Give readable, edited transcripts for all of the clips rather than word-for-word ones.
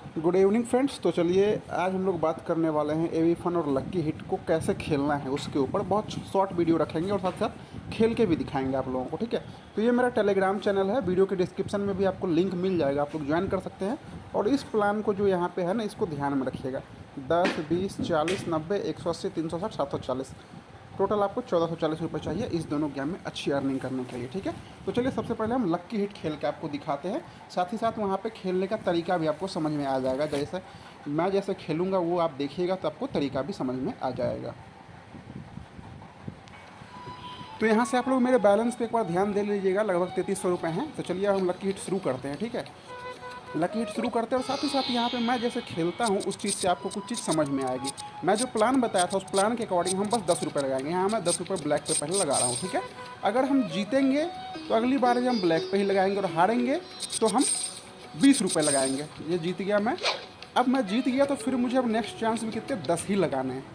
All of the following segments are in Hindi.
Good evening friends. तो चलिए आज हम लोग बात करने वाले हैं एवी फन और लक्की हिट को कैसे खेलना है उसके ऊपर बहुत शॉर्ट वीडियो रखेंगे और साथ साथ खेल के भी दिखाएंगे आप लोगों को। ठीक है, तो ये मेरा टेलीग्राम चैनल है, वीडियो के डिस्क्रिप्शन में भी आपको लिंक मिल जाएगा, आप लोग ज्वाइन कर सकते हैं। और इस प्लान को जो यहाँ पे है ना, इसको ध्यान में रखिएगा। 10, 20, 40, 90, 180, 360, 740 टोटल आपको 1440 रुपये चाहिए इस दोनों गेम में अच्छी अर्निंग करने के लिए। ठीक है, तो चलिए सबसे पहले हम लक्की हिट खेल के आपको दिखाते हैं, साथ ही साथ वहाँ पे खेलने का तरीका भी आपको समझ में आ जाएगा। जैसे मैं जैसे खेलूँगा वो आप देखिएगा तो आपको तरीका भी समझ में आ जाएगा। तो यहाँ से आप लोग मेरे बैलेंस पे एक बार ध्यान दे लीजिएगा, लगभग 3300 रुपये हैं। तो चलिए हम लक्की हिट शुरू करते हैं। ठीक है, लकी हिट शुरू करते हैं और साथ ही साथ यहाँ पे मैं जैसे खेलता हूँ उस चीज़ से आपको कुछ चीज़ समझ में आएगी। मैं जो प्लान बताया था उस प्लान के अकॉर्डिंग हम बस 10 रुपये लगाएंगे। यहाँ मैं 10 रुपये ब्लैक पे पहले लगा रहा हूँ। ठीक है, अगर हम जीतेंगे तो अगली बार हम ब्लैक पे ही लगाएंगे और हारेंगे तो हम 20 रुपये लगाएंगे। ये जीत गया मैं। अब मैं जीत गया तो फिर मुझे अब नेक्स्ट चांस में कितने 10 ही लगाने हैं।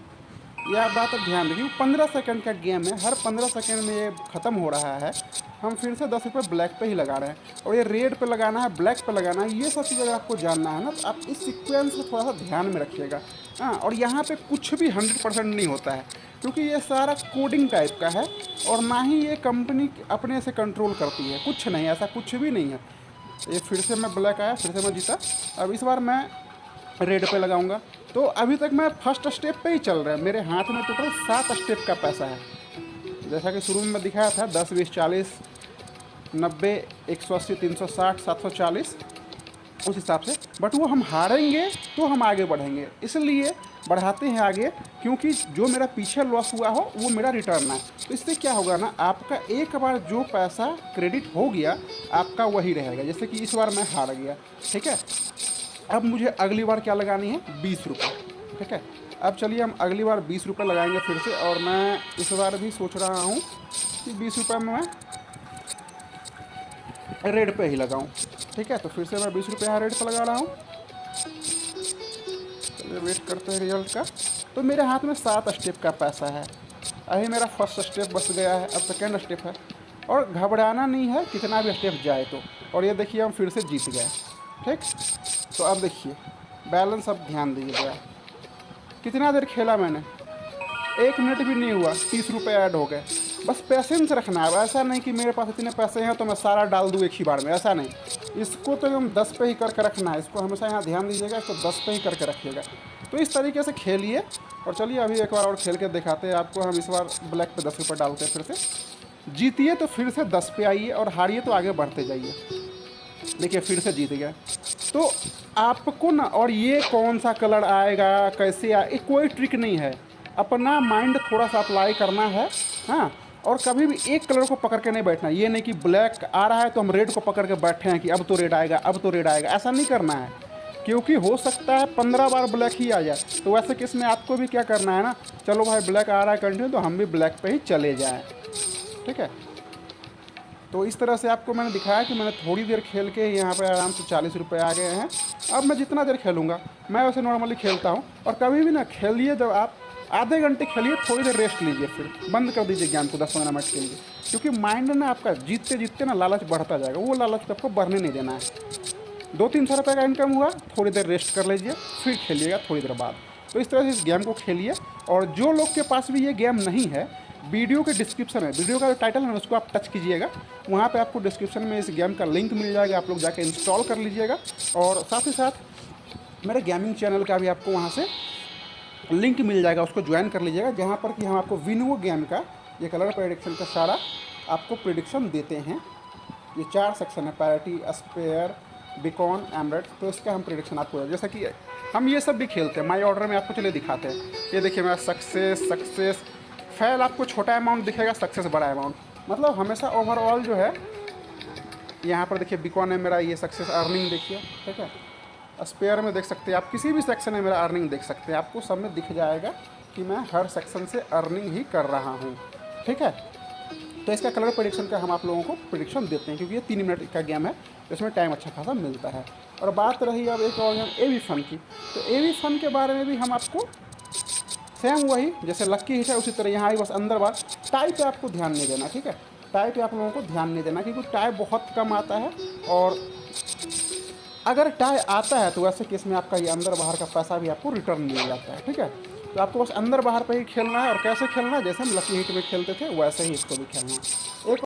ये आप बात अब ध्यान रखिए, 15 सेकंड का गेम है, हर 15 सेकंड में ये ख़त्म हो रहा है। हम फिर से 10 रुपये ब्लैक पे ही लगा रहे हैं और ये रेड पे लगाना है, ब्लैक पे लगाना है, ये सब चीज़ अगर आपको जानना है ना तो आप इस सीक्वेंस को थोड़ा सा ध्यान में रखिएगा। हाँ, और यहाँ पे कुछ भी 100% नहीं होता है क्योंकि ये सारा कोडिंग टाइप का है और ना ही ये कंपनी अपने से कंट्रोल करती है। कुछ नहीं, ऐसा कुछ भी नहीं है। ये फिर से मैं ब्लैक आया, फिर से मैं जीता। अब इस बार मैं रेड पे लगाऊंगा। तो अभी तक मैं फर्स्ट स्टेप पे ही चल रहा है, मेरे हाथ में टोटल 7 स्टेप का पैसा है। जैसा कि शुरू में मैं दिखाया था 10, 20, 40, 90, 180, 360, 740 उस हिसाब से। बट वो हम हारेंगे तो हम आगे बढ़ेंगे, इसलिए बढ़ाते हैं आगे, क्योंकि जो मेरा पीछे लॉस हुआ हो वो मेरा रिटर्न है। तो इससे क्या होगा ना, आपका एक बार जो पैसा क्रेडिट हो गया आपका वही रहेगा। जैसे कि इस बार मैं हार गया। ठीक है, अब मुझे अगली बार क्या लगानी है, 20 रुपये। ठीक है, अब चलिए हम अगली बार 20 रुपये लगाएंगे फिर से। और मैं इस बार भी सोच रहा हूँ कि 20 रुपये में मैं रेड पे ही लगाऊं। ठीक है, तो फिर से मैं 20 रुपये यहाँ रेड पे लगा रहा हूँ। चलिए वेट करते हैं रिजल्ट का। तो मेरे हाथ में 7 स्टेप का पैसा है। अभी मेरा फर्स्ट स्टेप बच गया है, अब सेकेंड स्टेप है और घबराना नहीं है कितना भी स्टेप जाए तो। और ये देखिए हम फिर से जीत गए। ठीक, तो अब देखिए बैलेंस, अब ध्यान दीजिएगा। कितना देर खेला मैंने, 1 मिनट भी नहीं हुआ, 30 रुपये ऐड हो गए। बस पेशेंस रखना है। ऐसा नहीं कि मेरे पास इतने पैसे हैं तो मैं सारा डाल दूँ एक ही बार में, ऐसा नहीं। इसको तो हम 10 पे ही करके रखना है, इसको हमेशा यहाँ ध्यान दीजिएगा, इसको 10 पे ही करके रखिएगा। तो इस तरीके से खेलिए। और चलिए अभी एक बार और खेल के दिखाते हैं आपको। हम इस बार ब्लैक पे 10 रुपये डालते हैं, फिर से जीतिए तो फिर से 10 पे आइए और हारिए तो आगे बढ़ते जाइए। देखिए फिर से जीत गए। तो आपको ना, और ये कौन सा कलर आएगा, कैसे आए, कोई ट्रिक नहीं है। अपना माइंड थोड़ा सा अप्लाई करना है। हाँ, और कभी भी एक कलर को पकड़ के नहीं बैठना। ये नहीं कि ब्लैक आ रहा है तो हम रेड को पकड़ के बैठे हैं कि अब तो रेड आएगा, अब तो रेड आएगा, ऐसा नहीं करना है। क्योंकि हो सकता है 15 बार ब्लैक ही आ जाए। तो वैसे केस में आपको भी क्या करना है ना, चलो भाई ब्लैक आ रहा है कंटिन्यू, तो हम भी ब्लैक पे ही चले जाएं। ठीक है, तो इस तरह से आपको मैंने दिखाया कि मैंने थोड़ी देर खेल के यहाँ पे आराम से 40 रुपये आ गए हैं। अब मैं जितना देर खेलूँगा, मैं वैसे नॉर्मली खेलता हूँ। और कभी भी ना खेलिए, जब आप आधे घंटे खेलिए, थोड़ी देर रेस्ट लीजिए, फिर बंद कर दीजिए गेम को 10-15 मिनट के लिए। क्योंकि माइंड ना आपका जीतते जीतते ना लालच बढ़ता जाएगा, वो लालच आपको बढ़ने नहीं देना है। 200-300 रुपये का इनकम हुआ, थोड़ी देर रेस्ट कर लीजिए, फिर खेलिएगा थोड़ी देर बाद। तो इस तरह से इस गेम को खेलिए। और जो लोग के पास भी ये गेम नहीं है, वीडियो के डिस्क्रिप्शन में, वीडियो का जो टाइटल है उसको आप टच कीजिएगा, वहाँ पे आपको डिस्क्रिप्शन में इस गेम का लिंक मिल जाएगा, आप लोग जाके इंस्टॉल कर लीजिएगा। और साथ ही साथ मेरे गेमिंग चैनल का भी आपको वहाँ से लिंक मिल जाएगा, उसको ज्वाइन कर लीजिएगा, जहाँ पर कि हम आपको विनो गेम का ये कलर प्रेडिक्शन का सारा आपको प्रेडिक्शन देते हैं। ये 4 सेक्शन है, पैरिटी, स्पेयर, बिकॉन, एमरेट। तो इसका हम प्रेडिक्शन आपको, जैसा कि हम ये सब भी खेलते हैं, माई ऑर्डर में आपको चलिए दिखाते हैं। ये देखिए मेरा सक्सेस फेल आपको छोटा अमाउंट दिखेगा, सक्सेस बड़ा अमाउंट। मतलब हमेशा ओवरऑल जो है, यहाँ पर देखिए बिकॉन है मेरा, ये सक्सेस अर्निंग देखिए। ठीक है, स्पेयर में देख सकते हैं आप, किसी भी सेक्शन में मेरा अर्निंग देख सकते हैं, आपको सब में दिख जाएगा कि मैं हर सेक्शन से अर्निंग ही कर रहा हूँ। ठीक है, तो इसका कलर प्रेडिक्शन का हम आप लोगों को प्रेडिक्शन देते हैं, क्योंकि ये 3 मिनट का गेम है, इसमें टाइम अच्छा खासा मिलता है। और बात रही अब एक और गेम एवी फन की, तो एवी फन के बारे में भी हम आपको सेम वही जैसे लक्की हिट है उसी तरह यहाँ ही बस अंदर बार टाई पे आपको ध्यान नहीं देना। ठीक है, टाई पे आप लोगों को ध्यान नहीं देना, क्योंकि टाई बहुत कम आता है और अगर टाई आता है तो वैसे केस में आपका ये अंदर बाहर का पैसा भी आपको रिटर्न मिल जाता है। ठीक है, तो आपको बस अंदर बाहर पे ही खेलना है, और कैसे खेलना है, जैसे हम लकी हिट में खेलते थे वैसे ही इसको भी खेलना है। एक